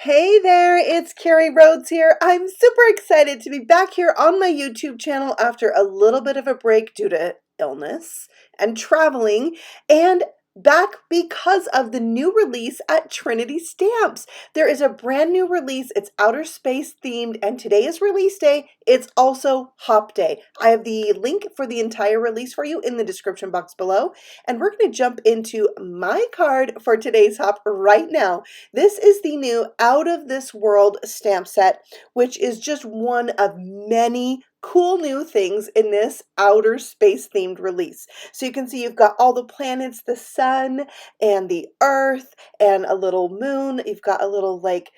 Hey there, it's Carrie Rhodes here. I'm super excited to be back here on my YouTube channel after a little bit of a break due to illness and traveling, and back because of the new release at Trinity Stamps. There is a brand new release. It's outer space themed, and today is release day. It's also hop day. I have the link for the entire release for you in the description box below, and we're going to jump into my card for today's hop right now. This is the new Out of This World stamp set, which is just one of many cool new things in this outer space themed release. So you can see you've got all the planets, the sun and the earth and a little moon. You've got a little like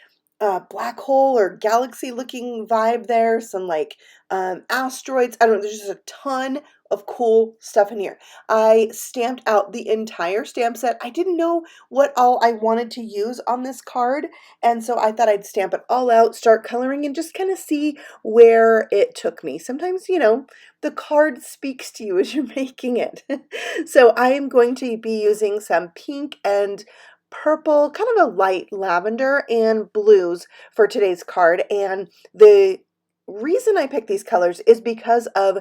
black hole or galaxy looking vibe there, some like asteroids. I don't know, there's just a ton of cool stuff in here. I stamped out the entire stamp set. I didn't know what all I wanted to use on this card, and so I thought I'd stamp it all out, start coloring, and just kind of see where it took me. Sometimes, you know, the card speaks to you as you're making it. So I am going to be using some pink and purple, kind of a light lavender, and blues for today's card. And the reason I picked these colors is because of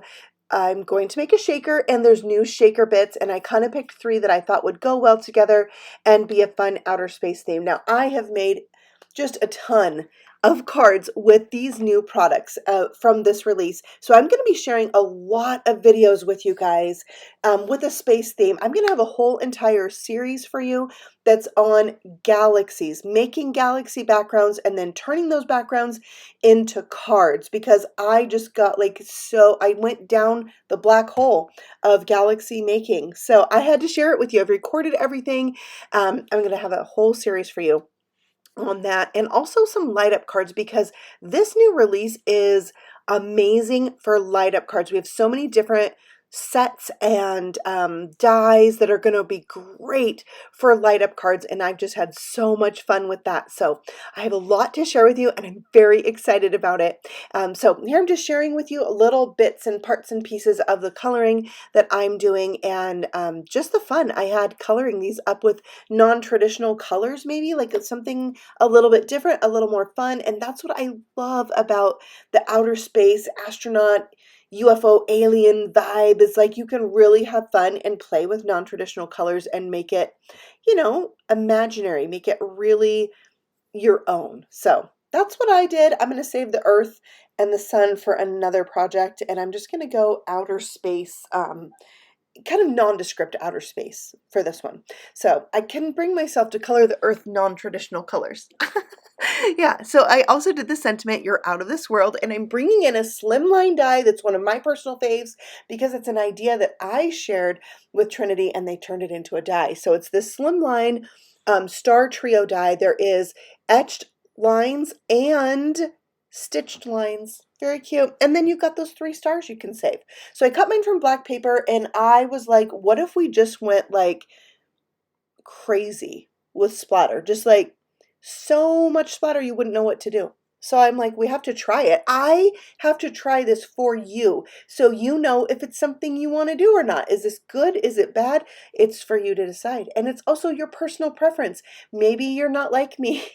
I'm going to make a shaker, and there's new shaker bits, and I kind of picked three that I thought would go well together and be a fun outer space theme. Now, I have made just a ton of cards with these new products from this release. So I'm going to be sharing a lot of videos with you guys with a space theme. I'm going to have a whole entire series for you that's on galaxies, making galaxy backgrounds and then turning those backgrounds into cards, because I just got like, so I went down the black hole of galaxy making. So I had to share it with you. I've recorded everything. I'm going to have a whole series for you on that, and also some light up cards, because this new release is amazing for light up cards. We have so many different sets and dies that are going to be great for light up cards, and I've just had so much fun with that. So I have a lot to share with you, and I'm very excited about it. So here I'm just sharing with you little bits and parts and pieces of the coloring that I'm doing, and just the fun I had coloring these up with non-traditional colors, maybe like something a little bit different, a little more fun. And that's what I love about the outer space astronaut UFO alien vibe, is like you can really have fun and play with non-traditional colors and make it, you know, imaginary, make it really your own. So that's what I did. I'm going to save the earth and the sun for another project, and I'm just going to go outer space, kind of nondescript outer space for this one. So I can bring myself to color the earth non-traditional colors. Yeah, so I also did the sentiment, you're out of this world, and I'm bringing in a Slimline die that's one of my personal faves, because it's an idea that I shared with Trinity and they turned it into a die. So it's this Slimline Star Trio die. There is etched lines and stitched lines. Very cute. And then you've got those 3 stars you can save. So I cut mine from black paper, and I was like, what if we just went like crazy with splatter? Just like so much splatter you wouldn't know what to do. So I'm like, we have to try it. I have to try this for you, so you know if it's something you want to do or not. Is this good? Is it bad? It's for you to decide. And it's also your personal preference. Maybe you're not like me.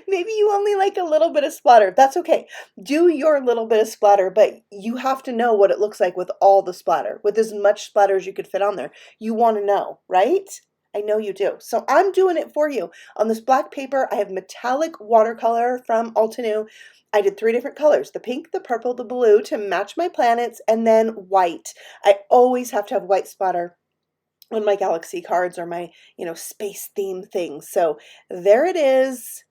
Maybe you only like a little bit of splatter. That's okay. Do your little bit of splatter, but you have to know what it looks like with all the splatter, with as much splatter as you could fit on there. You want to know, right? I know you do. So I'm doing it for you. On this black paper, I have metallic watercolor from Altenew. I did 3 different colors, the pink, the purple, the blue, to match my planets, and then white. I always have to have white splatter on my galaxy cards or my, you know, space theme things. So there it is.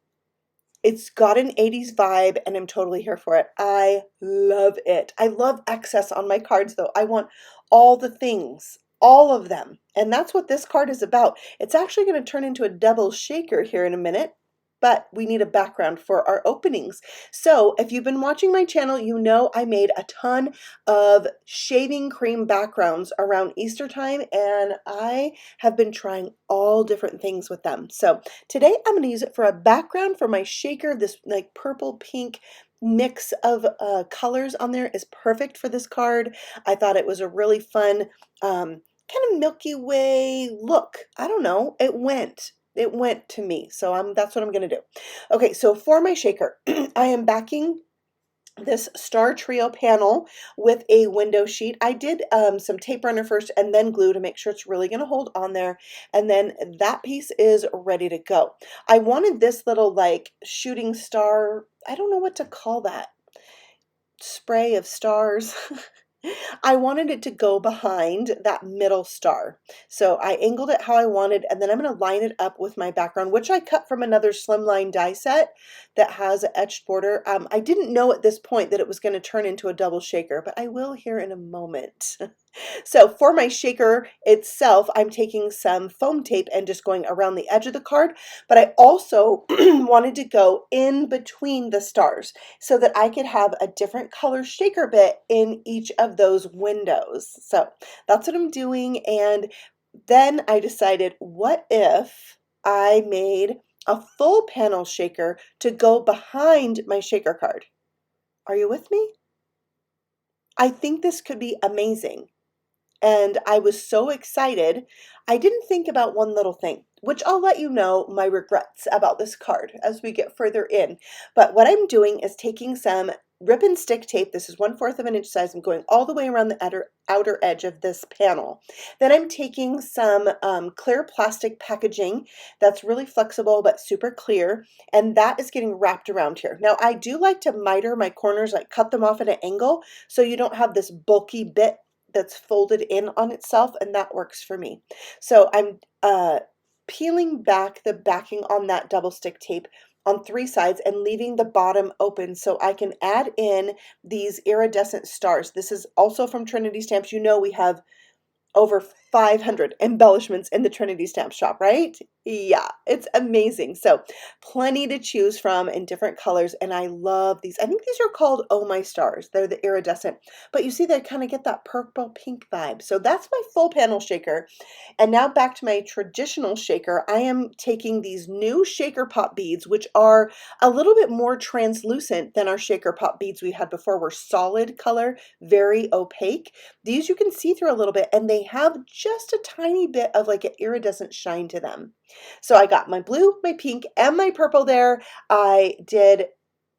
It's got an 80s vibe, and I'm totally here for it. I love it. I love excess on my cards, though. I want all the things, all of them. And that's what this card is about. It's actually going to turn into a double shaker here in a minute, but we need a background for our openings. So if you've been watching my channel, you know I made a ton of shaving cream backgrounds around Easter time, and I have been trying all different things with them. So today I'm going to use it for a background for my shaker. This like purple pink mix of colors on there is perfect for this card. I thought it was a really fun kind of Milky Way look. I don't know, it went. it went to me. So that's what I'm going to do. Okay, so for my shaker, I am backing this Star Trio panel with a window sheet. I did some tape runner first and then glue to make sure it's really going to hold on there. And then that piece is ready to go. I wanted this little like shooting star, I don't know what to call that, spray of stars. I wanted it to go behind that middle star. So I angled it how I wanted, and then I'm going to line it up with my background, which I cut from another Slimline die set that has an etched border. I didn't know at this point that it was going to turn into a double shaker, but I will here in a moment. So for my shaker itself, I'm taking some foam tape and just going around the edge of the card, but I also wanted to go in between the stars so that I could have a different color shaker bit in each of those windows. So that's what I'm doing. And then I decided, what if I made a full panel shaker to go behind my shaker card? Are you with me? I think this could be amazing. And I was so excited. I didn't think about one little thing, which I'll let you know my regrets about this card as we get further in. But what I'm doing is taking some rip and stick tape. This is 1/4 of an inch size. I'm going all the way around the outer edge of this panel. Then I'm taking some clear plastic packaging that's really flexible but super clear, and that is getting wrapped around here. Now I do like to miter my corners, like cut them off at an angle so you don't have this bulky bit that's folded in on itself, and that works for me. So I'm peeling back the backing on that double stick tape on 3 sides and leaving the bottom open so I can add in these iridescent stars. This is also from Trinity Stamps. You know we have over 500 embellishments in the Trinity Stamp shop, right? Yeah, it's amazing. So plenty to choose from in different colors, and I love these. I think these are called Oh My Stars. They're the iridescent, but you see they kind of get that purple pink vibe. So that's my full panel shaker. And now back to my traditional shaker. I am taking these new shaker pop beads, which are a little bit more translucent than our shaker pop beads we had before. Were solid color, very opaque. These you can see through a little bit, and they have just a tiny bit of like an iridescent shine to them. So I got my blue, my pink, and my purple there. I did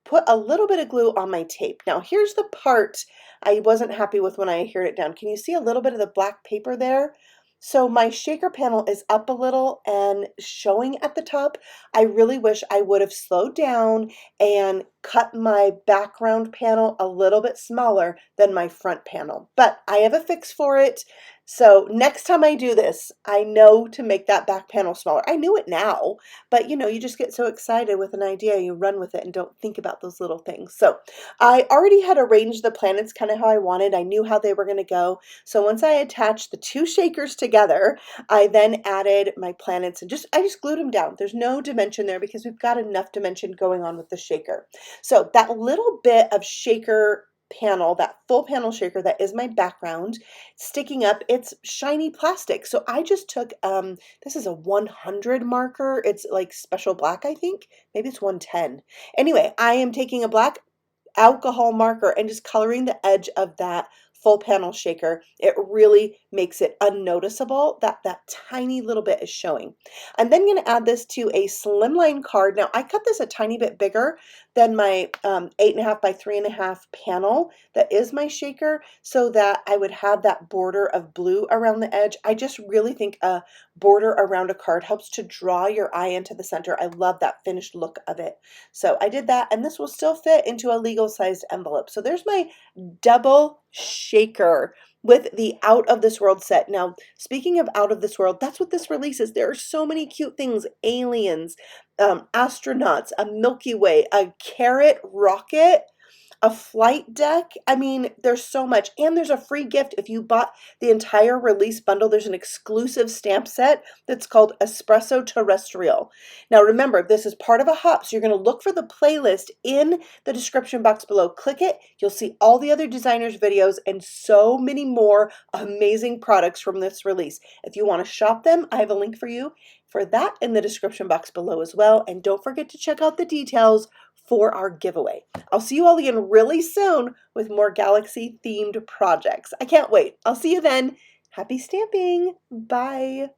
put a little bit of glue on my tape. Now here's the part I wasn't happy with when I adhered it down. Can you see a little bit of the black paper there? So my shaker panel is up a little and showing at the top. I really wish I would have slowed down and cut my background panel a little bit smaller than my front panel. But I have a fix for it. So next time I do this, I know to make that back panel smaller. I knew it now, but you know, you just get so excited with an idea, you run with it and don't think about those little things. So I already had arranged the planets kind of how I wanted. I knew how they were going to go. So once I attached the 2 shakers together, I then added my planets and I just glued them down. There's no dimension there because we've got enough dimension going on with the shaker. So that little bit of shaker panel, that full panel shaker that is my background, sticking up, it's shiny plastic. So I just took, this is a 100 marker. It's like special black, I think. Maybe it's 110. Anyway, I am taking a black alcohol marker and just coloring the edge of that full panel shaker. It really makes it unnoticeable that that tiny little bit is showing. I'm then going to add this to a Slimline card. Now I cut this a tiny bit bigger than my 8.5 by 3.5 panel that is my shaker so that I would have that border of blue around the edge. I just really think a border around a card helps to draw your eye into the center. I love that finished look of it. So I did that, and this will still fit into a legal sized envelope. So there's my double shaker with the Out of This World set. Now, speaking of Out of This World, that's what this release is. There are so many cute things. Aliens, astronauts, a Milky Way, a carrot rocket, a flight deck. I mean, there's so much. And there's a free gift. If you bought the entire release bundle, there's an exclusive stamp set that's called Espresso Terrestrial. Now remember, this is part of a hop, so you're going to look for the playlist in the description box below. Click it. You'll see all the other designers' videos and so many more amazing products from this release. If you want to shop them, I have a link for you for that in the description box below as well. And don't forget to check out the details for our giveaway. I'll see you all again really soon with more Galaxy themed projects. I can't wait. I'll see you then. Happy stamping. Bye.